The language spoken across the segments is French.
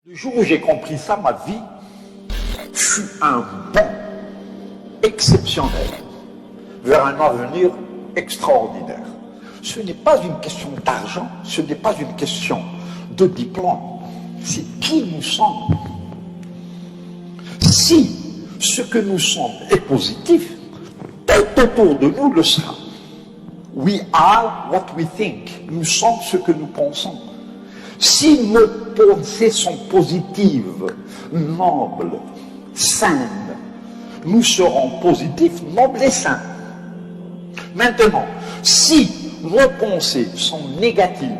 Le jour où j'ai compris ça, ma vie fut un bond exceptionnel vers un avenir extraordinaire. Ce n'est pas une question d'argent, ce n'est pas une question de diplôme, c'est qui nous sommes. Si ce que nous sommes est positif, tout autour de nous le sera. We are what we think. Nous sommes ce que nous pensons. Si nos pensées sont positives, nobles, saines, nous serons positifs, nobles et sains. Maintenant, si nos pensées sont négatives,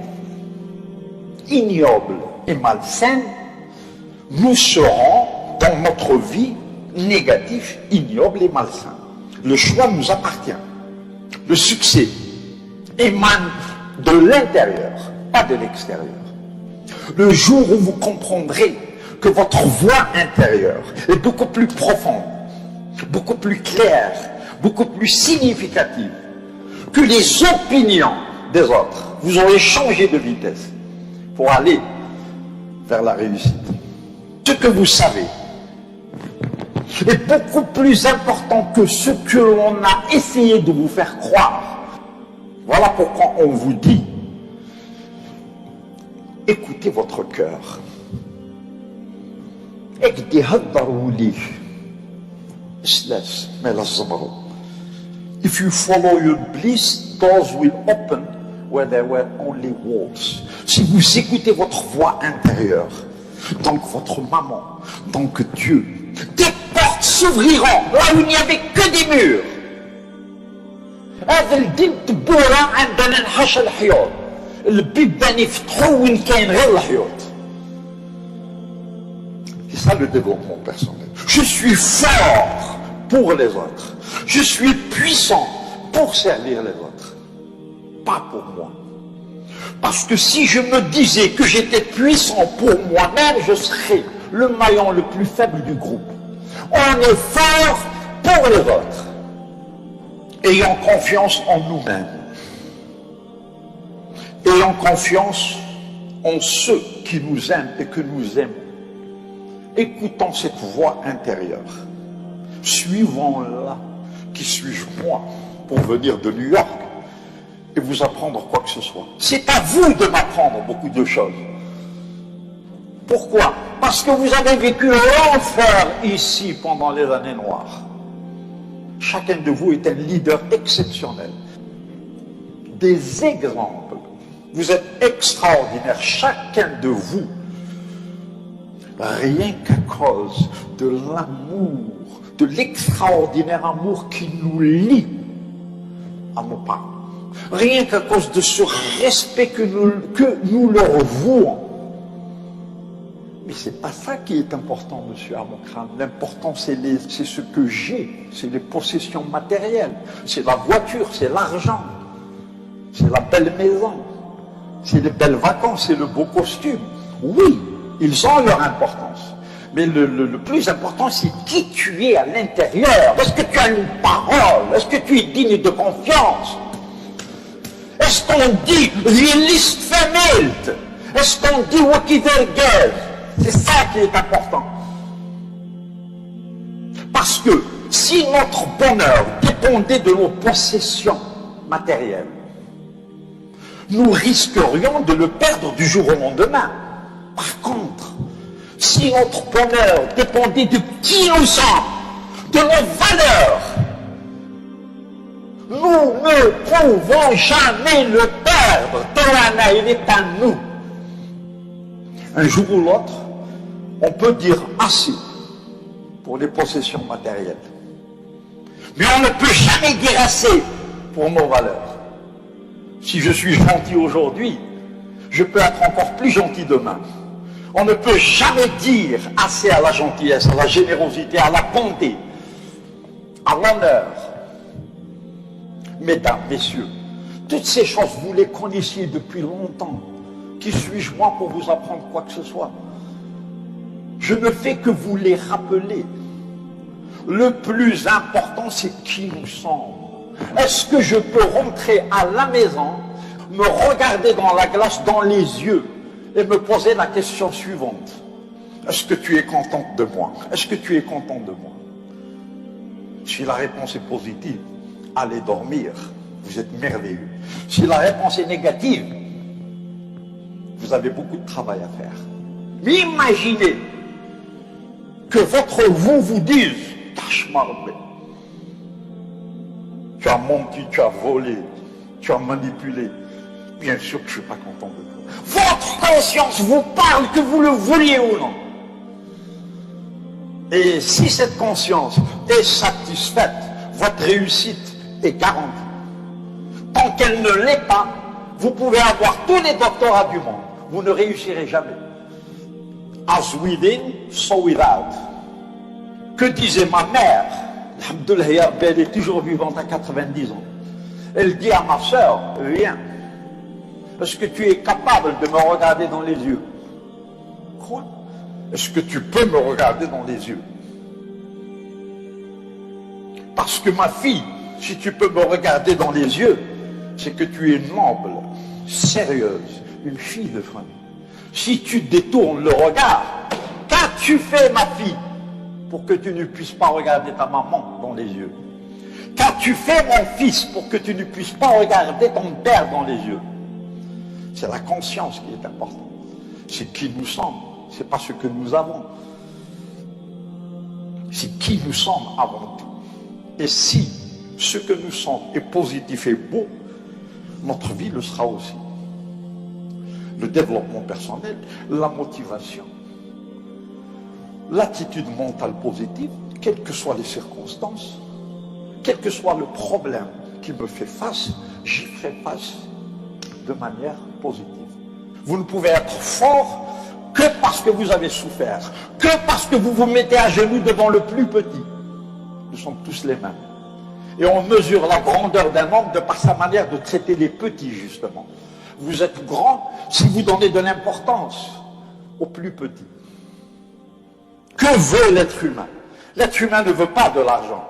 ignobles et malsaines, nous serons dans notre vie négatifs, ignobles et malsains. Le choix nous appartient. Le succès émane de l'intérieur, pas de l'extérieur. Le jour où vous comprendrez que votre voix intérieure est beaucoup plus profonde, beaucoup plus claire, beaucoup plus significative que les opinions des autres, vous aurez changé de vitesse pour aller vers la réussite. Ce que vous savez est beaucoup plus important que ce que l'on a essayé de vous faire croire. Voilà pourquoi on vous dit, écoutez votre cœur. If you follow your bliss, doors will open where there were only walls. Si vous écoutez votre voix intérieure, donc votre maman, donc Dieu, des portes s'ouvriront là où il n'y avait que des murs. هذا الدين تبورا عندنا نحش الحيوط البيبان يفتحوا وين كاين غير الحيوط. C'est ça le développement personnel. Je suis fort pour les autres. Je suis puissant pour servir les autres. Pas pour moi. Parce que si je me disais que j'étais puissant pour moi-même, je serais le maillon le plus faible du groupe. On est fort pour les autres. Ayons confiance en nous-mêmes. Ayons confiance en ceux qui nous aiment et que nous aimons. Écoutons cette voix intérieure. Suivons-la. Qui suis-je moi pour venir de New York et vous apprendre quoi que ce soit? C'est à vous de m'apprendre beaucoup de choses. Pourquoi? Parce que vous avez vécu l'enfer ici pendant les années noires. Chacun de vous est un leader exceptionnel. Des exemples. Vous êtes extraordinaire, chacun de vous. Rien qu'à cause de l'amour, de l'extraordinaire amour qui nous lie à nos parents. Rien qu'à cause de ce respect que nous leur vouons. Mais c'est pas ça qui est important, monsieur Amokran. L'important, c'est ce que j'ai, c'est les possessions matérielles, c'est la voiture, c'est l'argent, c'est la belle maison, c'est les belles vacances, c'est le beau costume. Oui, ils ont leur importance. Mais le plus important, c'est qui tu es à l'intérieur. Est-ce que tu as une parole? Est-ce que tu es digne de confiance? Est-ce qu'on dit « List vermählt » Est-ce qu'on dit « Wakivergel » C'est ça qui est important. Parce que si notre bonheur dépendait de nos possessions matérielles, nous risquerions de le perdre du jour au lendemain. Par contre, si notre bonheur dépendait de qui nous sommes, de nos valeurs, nous ne pouvons jamais le perdre. Torana, il est à nous. Un jour ou l'autre, on peut dire assez pour les possessions matérielles. Mais on ne peut jamais dire assez pour nos valeurs. Si je suis gentil aujourd'hui, je peux être encore plus gentil demain. On ne peut jamais dire assez à la gentillesse, à la générosité, à la bonté, à l'honneur. Mesdames, messieurs, toutes ces choses, vous les connaissiez depuis longtemps. Qui suis-je moi pour vous apprendre quoi que ce soit? Je ne fais que vous les rappeler. Le plus important, c'est qui nous sommes. Est-ce que je peux rentrer à la maison, me regarder dans la glace, dans les yeux, et me poser la question suivante. Est-ce que tu es contente de moi? Est-ce que tu es content de moi? Si la réponse est positive, allez dormir. Vous êtes merveilleux. Si la réponse est négative, vous avez beaucoup de travail à faire. Mais imaginez que votre vous dise, Tachmarbe, tu as menti, tu as volé, tu as manipulé. Bien sûr que je ne suis pas content de toi. Votre conscience vous parle, que vous le vouliez ou non. Et si cette conscience est satisfaite, votre réussite est garantie. Tant qu'elle ne l'est pas, vous pouvez avoir tous les doctorats du monde. Vous ne réussirez jamais. As within, so without. Que disait ma mère? Alhamdoulilah, elle est toujours vivante à 90 ans. Elle dit à ma sœur, viens. Est-ce que tu es capable de me regarder dans les yeux? Quoi? Est-ce que tu peux me regarder dans les yeux? Parce que ma fille, si tu peux me regarder dans les yeux, c'est que tu es noble, sérieuse, une fille de famille. Si tu détournes le regard, qu'as-tu fait, ma fille, pour que tu ne puisses pas regarder ta maman dans les yeux? Qu'as-tu fait, mon fils, pour que tu ne puisses pas regarder ton père dans les yeux? C'est la conscience qui est importante. C'est qui nous sommes, c'est pas ce que nous avons. C'est qui nous sommes avant tout. Et si ce que nous sommes est positif et beau, notre vie le sera aussi. Le développement personnel, la motivation, l'attitude mentale positive, quelles que soient les circonstances, quel que soit le problème qui me fait face, j'y ferai face de manière positive. Vous ne pouvez être fort que parce que vous avez souffert, que parce que vous vous mettez à genoux devant le plus petit. Nous sommes tous les mêmes. Et on mesure la grandeur d'un homme de par sa manière de traiter les petits, justement. Vous êtes grand si vous donnez de l'importance aux plus petits. Que veut l'être humain? L'être humain ne veut pas de l'argent.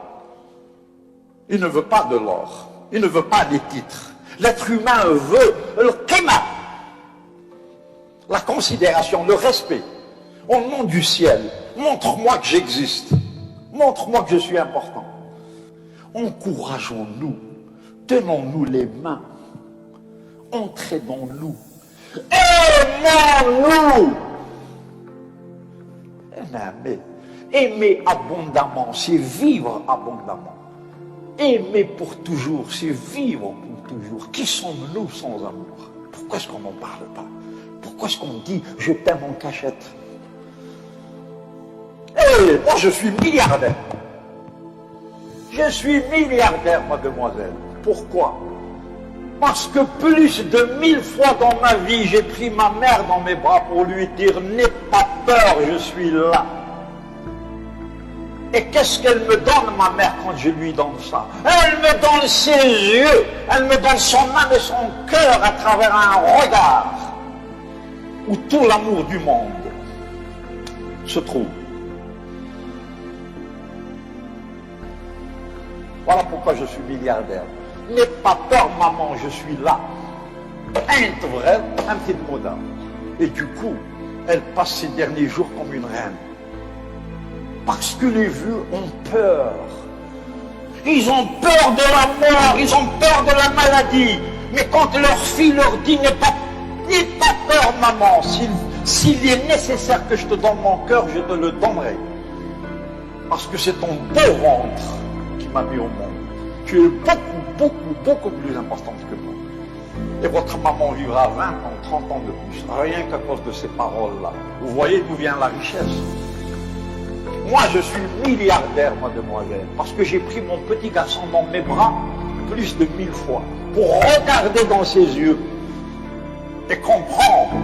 Il ne veut pas de l'or. Il ne veut pas des titres. L'être humain veut le qima, la considération, le respect. Au nom du ciel, montre-moi que j'existe. Montre-moi que je suis important. Encourageons-nous, tenons-nous les mains, entraînons-nous, aimons-nous. Aimer abondamment, c'est vivre abondamment. Aimer pour toujours, c'est vivre pour toujours. Qui sommes-nous sans amour? Pourquoi est-ce qu'on n'en parle pas? Pourquoi est-ce qu'on dit « je t'aime en cachette » ? Eh, moi je suis milliardaire. Je suis milliardaire, mademoiselle. Pourquoi? Parce que plus de 1000 fois dans ma vie, j'ai pris ma mère dans mes bras pour lui dire « n'aie pas peur, je suis là ». Et qu'est-ce qu'elle me donne, ma mère, quand je lui donne ça? Elle me donne ses yeux, elle me donne son âme et son cœur à travers un regard où tout l'amour du monde se trouve. Voilà pourquoi je suis milliardaire. N'aie pas peur, maman, je suis là. Un vrai, un petit modèle. Et du coup, elle passe ses derniers jours comme une reine. Parce que les vieux ont peur. Ils ont peur de la mort, ils ont peur de la maladie. Mais quand leur fille leur dit « n'aie pas peur, maman, s'il est nécessaire que je te donne mon cœur, je te le donnerai. Parce que c'est ton beau ventre qui m'a mis au monde. Tu es beaucoup plus importante que moi. Et votre maman vivra 20 ans, 30 ans de plus, rien qu'à cause de ces paroles-là. Vous voyez d'où vient la richesse. Moi, je suis milliardaire, mademoiselle, parce que j'ai pris mon petit garçon dans mes bras plus de 1000 fois pour regarder dans ses yeux et comprendre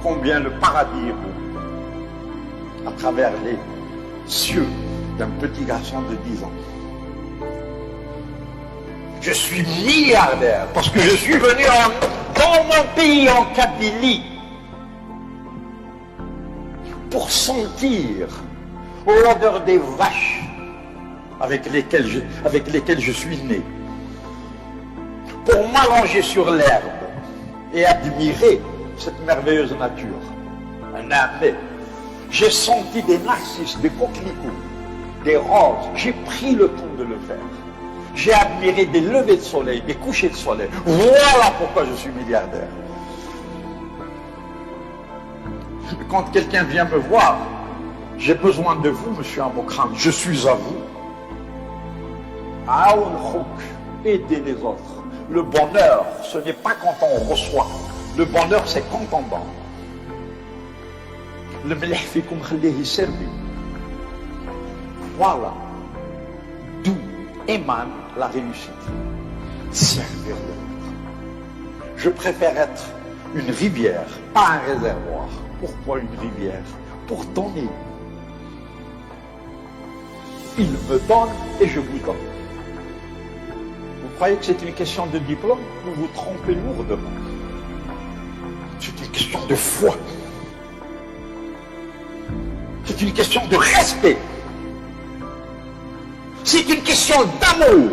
combien le paradis est beau à travers les cieux d'un petit garçon de 10 ans. Je suis milliardaire parce que je suis venu dans mon pays, en Kabylie, pour sentir l'odeur des vaches avec lesquelles je suis né, pour m'allonger sur l'herbe et admirer cette merveilleuse nature. Un âme. J'ai senti des narcisses, des coquelicots, des roses. J'ai pris le temps de le faire. J'ai admiré des levées de soleil, des couchers de soleil. Voilà pourquoi je suis milliardaire. Quand quelqu'un vient me voir, j'ai besoin de vous, monsieur Amokran, je suis à vous. Aider les autres. Le bonheur, ce n'est pas quand on reçoit. Le bonheur, c'est quand on donne. Le melih fikum khalihi servi. Voilà d'où émane la réussite. Servir l'autre. Je préfère être une rivière, pas un réservoir. Pourquoi une rivière? Pour donner. Il me donne et je vous donne. Vous croyez que c'est une question de diplôme? Vous vous trompez lourdement. C'est une question de foi. C'est une question de respect. C'est une question d'amour.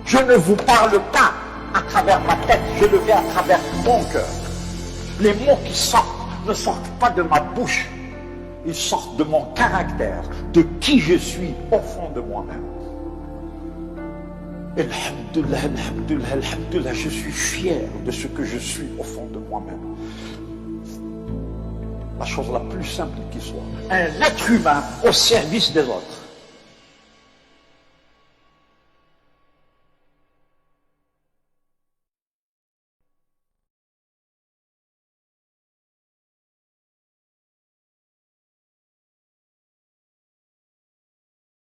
Je ne vous parle pas à travers ma tête, je le fais à travers mon cœur. Les mots qui sortent ne sortent pas de ma bouche. Ils sortent de mon caractère, de qui je suis au fond de moi-même. Alhamdulillah, alhamdulillah, alhamdulillah, je suis fier de ce que je suis au fond de moi-même. La chose la plus simple qui soit. Un être humain au service des autres.